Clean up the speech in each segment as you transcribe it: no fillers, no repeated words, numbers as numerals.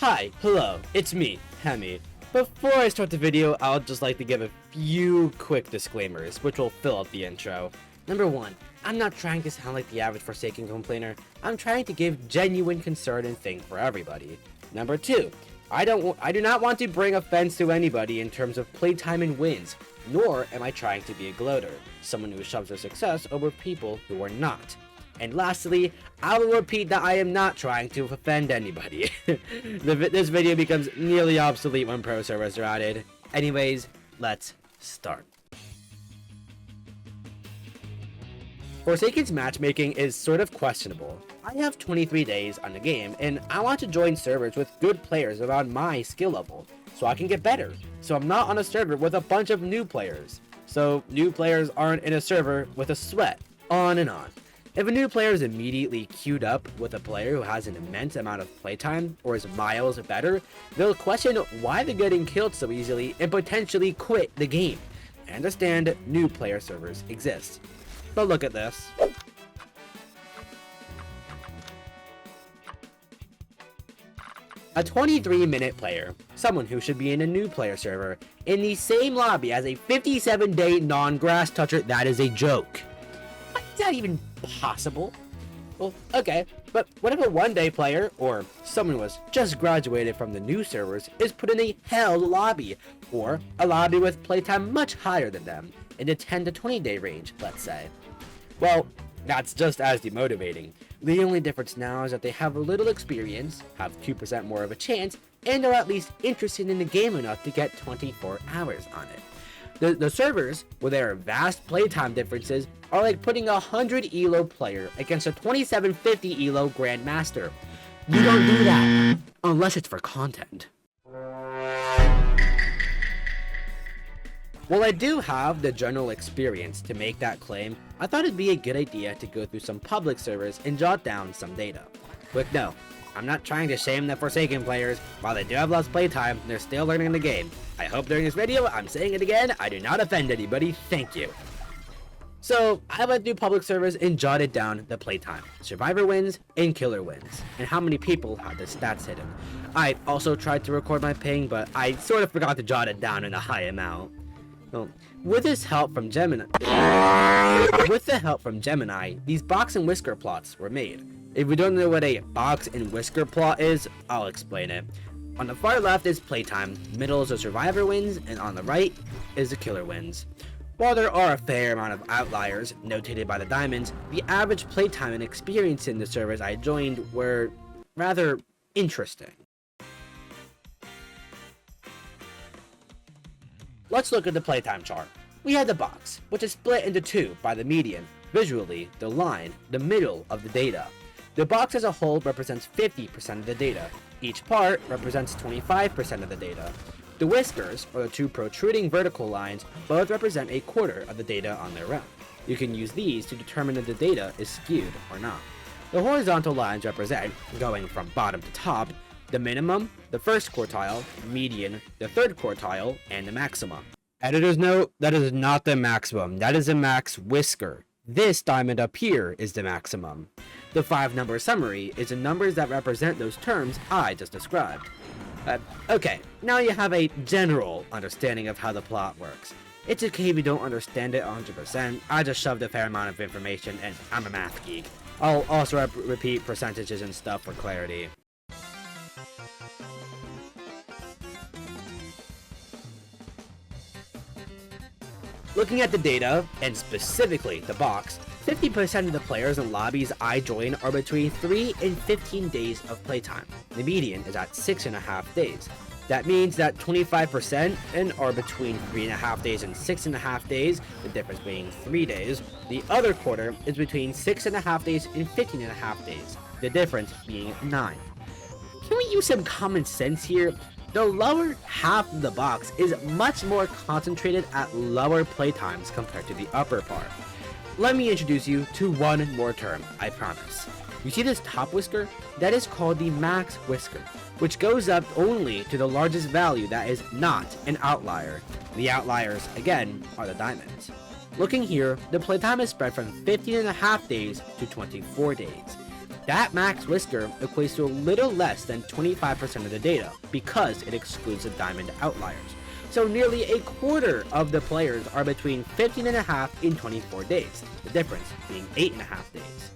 Hi, hello, it's me, Hemi. Before I start the video, I would just like to give a few quick disclaimers, which will fill up the intro. Number 1, I'm not trying to sound like the average Forsaken complainer. I'm trying to give genuine concern and think for everybody. Number 2, I do not want to bring offense to anybody in terms of playtime and wins, nor am I trying to be a gloater, someone who shoves their success over people who are not. And lastly, I will repeat that I am not trying to offend anybody. This video becomes nearly obsolete when pro servers are added. Anyways, let's start. Forsaken's matchmaking is sort of questionable. I have 23 days on the game, and I want to join servers with good players around my skill level, so I can get better. So I'm not on a server with a bunch of new players. So new players aren't in a server with a sweat, on and on. If a new player is immediately queued up with a player who has an immense amount of playtime or is miles better, they'll question why they're getting killed so easily and potentially quit the game. I understand new player servers exist. But look at this. A 23-minute player, someone who should be in a new player server, in the same lobby as a 57-day non-grass toucher, that is a joke. Is that even possible? Well, okay, but what if a one-day player, or someone who has just graduated from the new servers, is put in a held lobby, or a lobby with playtime much higher than them, in the 10 to 20-day range, let's say? Well, that's just as demotivating. The only difference now is that they have a little experience, have 2% more of a chance, and are at least interested in the game enough to get 24 hours on it. The servers, with their vast playtime differences, are like putting a 100 elo player against a 2750 elo grandmaster. You don't do that, unless it's for content. While I do have the general experience to make that claim, I thought it'd be a good idea to go through some public servers and jot down some data. Quick note, I'm not trying to shame the Forsaken players. While they do have less playtime, they're still learning the game. I hope during this video, I'm saying it again, I do not offend anybody, thank you. So, I went through public servers and jotted down the playtime, survivor wins, and killer wins, and how many people had the stats hidden. I also tried to record my ping, but I sort of forgot to jot it down in a high amount. Well, with the help from Gemini, these box and whisker plots were made. If you don't know what a box and whisker plot is, I'll explain it. On the far left is playtime, middle is the survivor wins, and on the right is the killer wins. While there are a fair amount of outliers, notated by the diamonds, the average playtime and experience in the servers I joined were rather interesting. Let's look at the playtime chart. We had the box, which is split into two by the median, visually, the line, the middle of the data. The box as a whole represents 50% of the data. Each part represents 25% of the data. The whiskers, or the two protruding vertical lines, both represent a quarter of the data on their own. You can use these to determine if the data is skewed or not. The horizontal lines represent, going from bottom to top, the minimum, the first quartile, median, the third quartile, and the maximum. Editor's note, that is not the maximum, that is a max whisker. This diamond up here is the maximum. The 5-number summary is the numbers that represent those terms I just described. Okay, now you have a general understanding of how the plot works. It's okay if you don't understand it 100%, I just shoved a fair amount of information and I'm a math geek. I'll also repeat percentages and stuff for clarity. Looking at the data, and specifically the box, 50% of the players in lobbies I join are between 3 and 15 days of playtime. The median is at 6.5 days. That means that 25% are between 3.5 days and 6.5 days, the difference being 3 days. The other quarter is between 6.5 days and 15.5 days, the difference being 9. Can we use some common sense here? The lower half of the box is much more concentrated at lower playtimes compared to the upper part. Let me introduce you to one more term, I promise. You see this top whisker? That is called the max whisker, which goes up only to the largest value that is not an outlier. The outliers, again, are the diamonds. Looking here, the playtime is spread from 15.5 days to 24 days. That max whisker equates to a little less than 25% of the data because it excludes the diamond outliers. So nearly a quarter of the players are between 15.5 and 24 days, the difference being 8.5 days.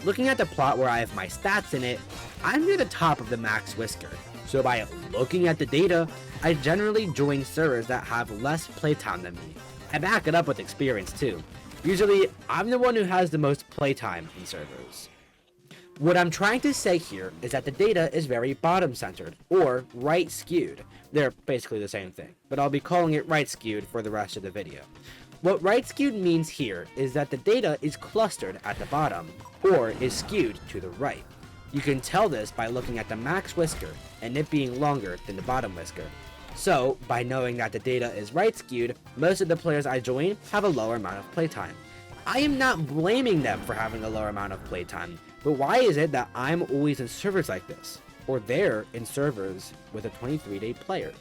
Looking at the plot where I have my stats in it, I'm near the top of the max whisker. So by looking at the data, I generally join servers that have less playtime than me. I back it up with experience too. Usually, I'm the one who has the most playtime in servers. What I'm trying to say here is that the data is very bottom-centered, or right-skewed. They're basically the same thing, but I'll be calling it right-skewed for the rest of the video. What right-skewed means here is that the data is clustered at the bottom, or is skewed to the right. You can tell this by looking at the max whisker, and it being longer than the bottom whisker. So, by knowing that the data is right-skewed, most of the players I join have a lower amount of playtime. I am not blaming them for having a lower amount of playtime, but why is it that I'm always in servers like this? Or they're in servers with a 23-day player?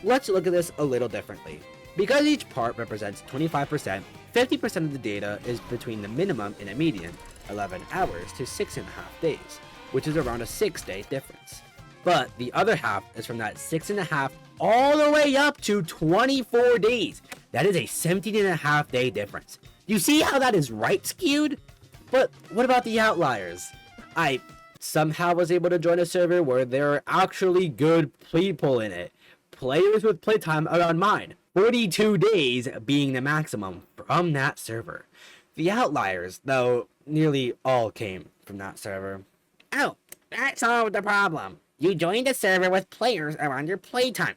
Let's look at this a little differently. Because each part represents 25%, 50% of the data is between the minimum and a median, 11 hours to 6.5 days, which is around a 6-day difference. But the other half is from that 6.5 all the way up to 24 days. That is a 17.5 day difference. You see how that is right skewed? But what about the outliers? I somehow was able to join a server where there are actually good people in it. Players with playtime around mine. 42 days being the maximum from that server. The outliers, though, nearly all came from that server. Oh, that solved the problem. You joined a server with players around your playtime.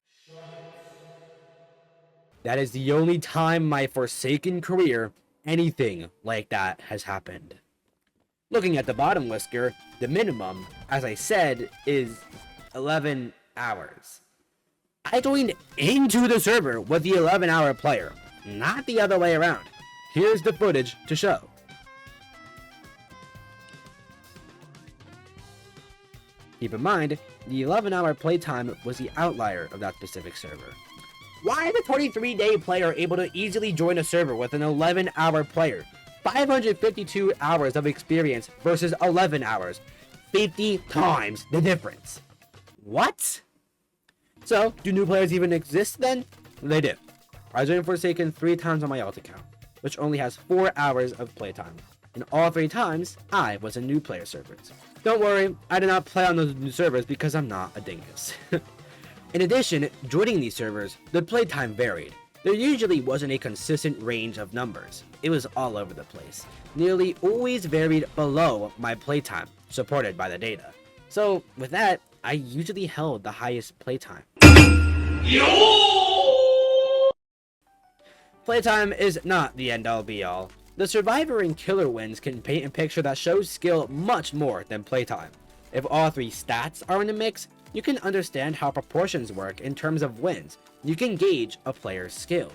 That is the only time in my forsaken career anything like that has happened. Looking at the bottom whisker, the minimum, as I said, is 11 hours. I joined into the server with the 11-hour player, not the other way around. Here's the footage to show. Keep in mind, the 11-hour playtime was the outlier of that specific server. Why is a 23-day player able to easily join a server with an 11-hour player? 552 hours of experience versus 11 hours. 50 times the difference. What? So, do new players even exist then? They do. I joined Forsaken 3 times on my alt account, which only has 4 hours of playtime. And all 3 times, I was in new player servers. Don't worry, I did not play on those new servers because I'm not a dingus. In addition, joining these servers, the playtime varied. There usually wasn't a consistent range of numbers. It was all over the place. Nearly always varied below my playtime, supported by the data. So, with that, I usually held the highest playtime. Playtime is not the end-all be-all. The survivor and killer wins can paint a picture that shows skill much more than playtime. If all 3 stats are in the mix, you can understand how proportions work in terms of wins. You can gauge a player's skill.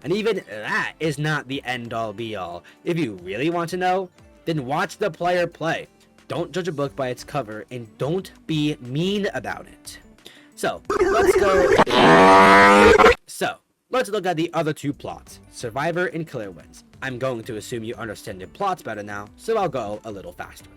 And even that is not the end-all be-all. If you really want to know, then watch the player play. Don't judge a book by its cover, and don't be mean about it. So, let's look at the other 2 plots, Survivor and Killer Wins. I'm going to assume you understand the plots better now, so I'll go a little faster.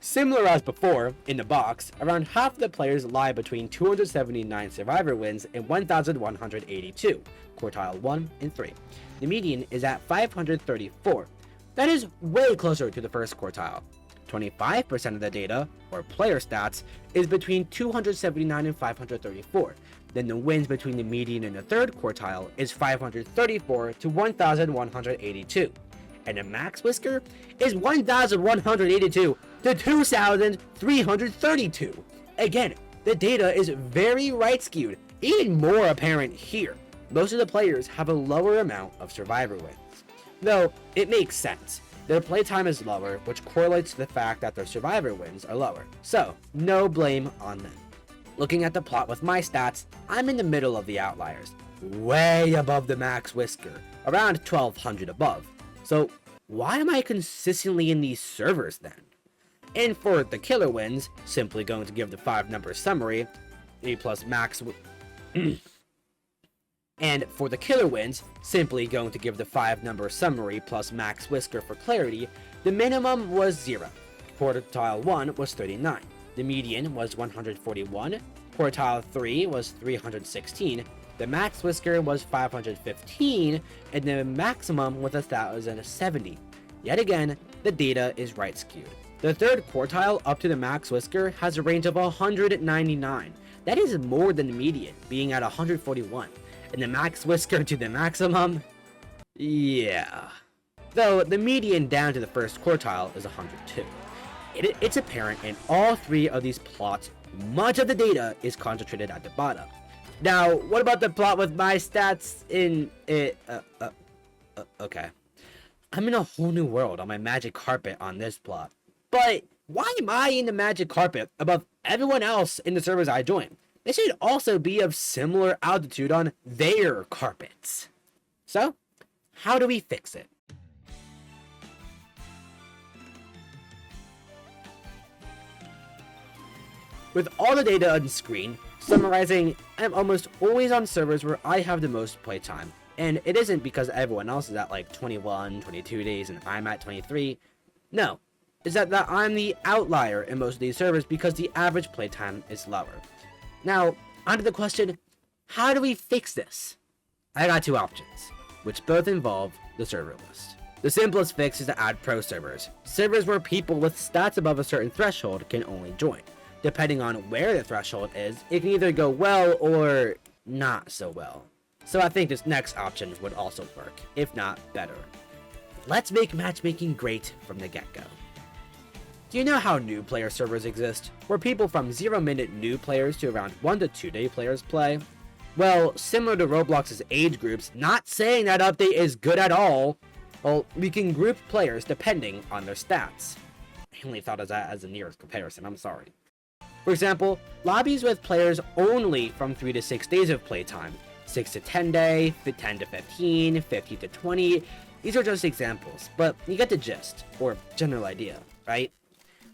Similar as before, in the box, around half the players lie between 279 Survivor wins and 1,182, quartile 1 and 3. The median is at 534. That is way closer to the first quartile. 25% of the data, or player stats, is between 279 and 534. Then the wins between the median and the third quartile is 534 to 1,182. And the max whisker is 1,182 to 2,332. Again, the data is very right skewed, even more apparent here. Most of the players have a lower amount of survivor wins. Though, it makes sense. Their playtime is lower, which correlates to the fact that their survivor wins are lower. So, no blame on them. Looking at the plot with my stats, I'm in the middle of the outliers, way above the max whisker, around 1,200 above. So, why am I consistently in these servers then? And for the killer wins, simply going to give the 5-number summary, A plus max. And for the killer wins, simply going to give the 5-number summary plus max whisker for clarity, the minimum was 0, quartile 1 was 39, the median was 141, quartile 3 was 316, the max whisker was 515, and the maximum was 1070. Yet again, the data is right skewed. The third quartile up to the max whisker has a range of 199. That is more than the median, being at 141. And the max whisker to the maximum? Yeah. Though the median down to the first quartile is 102. It's apparent in all three of these plots, much of the data is concentrated at the bottom. Now, what about the plot with my stats in it? Okay. I'm in a whole new world on my magic carpet on this plot. But why am I in the magic carpet above everyone else in the servers I join? They should also be of similar altitude on their carpets. So, how do we fix it? With all the data on screen, summarizing, I'm almost always on servers where I have the most playtime. And it isn't because everyone else is at like 21, 22 days and I'm at 23. No, it's that I'm the outlier in most of these servers because the average playtime is lower. Now, onto the question, how do we fix this? I got two options, which both involve the server list. The simplest fix is to add pro servers. Servers where people with stats above a certain threshold can only join. Depending on where the threshold is, it can either go well or not so well. So I think this next option would also work, if not better. Let's make matchmaking great from the get-go. Do you know how new player servers exist, where people from 0-minute new players to around 1 to 2 day players play? Well, similar to Roblox's age groups, not saying that update is good at all, well, we can group players depending on their stats. I only thought of that as the nearest comparison, I'm sorry. For example, lobbies with players only from 3 to 6 days of playtime, 6 to 10 day, 10 to 15, 50 to 20, these are just examples, but you get the gist, or general idea, right?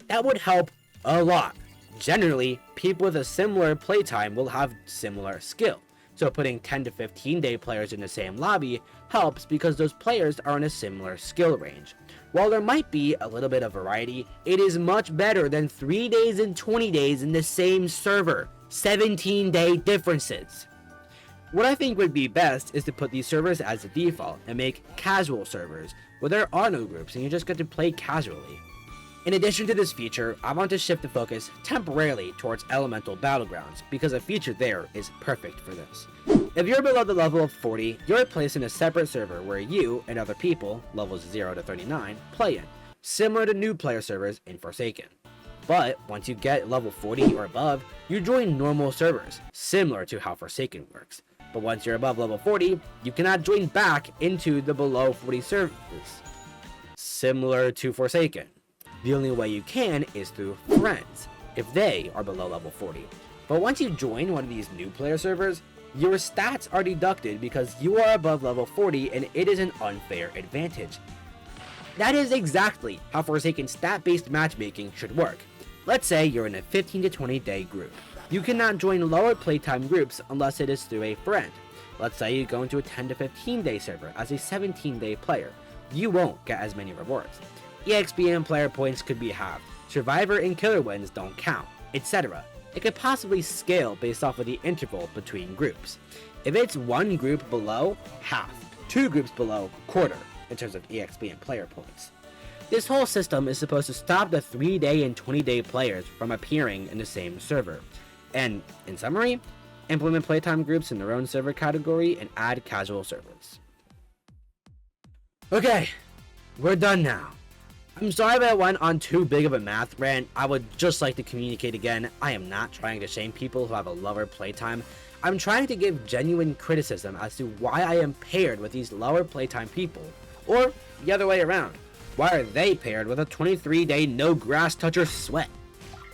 That would help a lot. Generally, people with a similar playtime will have similar skill, so putting 10 to 15 day players in the same lobby helps because those players are in a similar skill range. While there might be a little bit of variety, it is much better than 3 days and 20 days in the same server, 17-day differences. What I think would be best is to put these servers as a default and make casual servers, where there are no groups and you just get to play casually. In addition to this feature, I want to shift the focus temporarily towards elemental battlegrounds because a feature there is perfect for this. If you're below the level of 40, you're placed in a separate server where you and other people, levels 0 to 39, play in, similar to new player servers in Forsaken. But once you get level 40 or above, you join normal servers, similar to how Forsaken works. But once you're above level 40, you cannot join back into the below 40 servers, similar to Forsaken. The only way you can is through friends, if they are below level 40. But once you join one of these new player servers, your stats are deducted because you are above level 40 and it is an unfair advantage. That is exactly how Forsaken stat-based matchmaking should work. Let's say you're in a 15 to 20 day group. You cannot join lower playtime groups unless it is through a friend. Let's say you go into a 10 to 15 day server as a 17-day player. You won't get as many rewards. EXP and player points could be halved. Survivor and killer wins don't count, etc. It could possibly scale based off of the interval between groups. If it's one group below, half. 2 groups below, quarter, in terms of EXP and player points. This whole system is supposed to stop the 3-day and 20-day players from appearing in the same server. And, in summary, implement playtime groups in their own server category and add casual servers. Okay, we're done now. I'm sorry if I went on too big of a math rant. I would just like to communicate again, I am not trying to shame people who have a lower playtime. I'm trying to give genuine criticism as to why I am paired with these lower playtime people. Or, the other way around. Why are they paired with a 23-day no grass toucher sweat?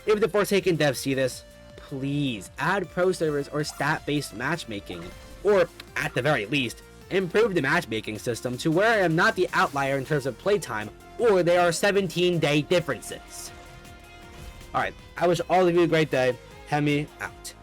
If the Forsaken devs see this, please add pro servers or stat-based matchmaking. Or, at the very least, improve the matchmaking system to where I am not the outlier in terms of playtime, or there are 17-day differences. Alright, I wish all of you a great day. Hemi out.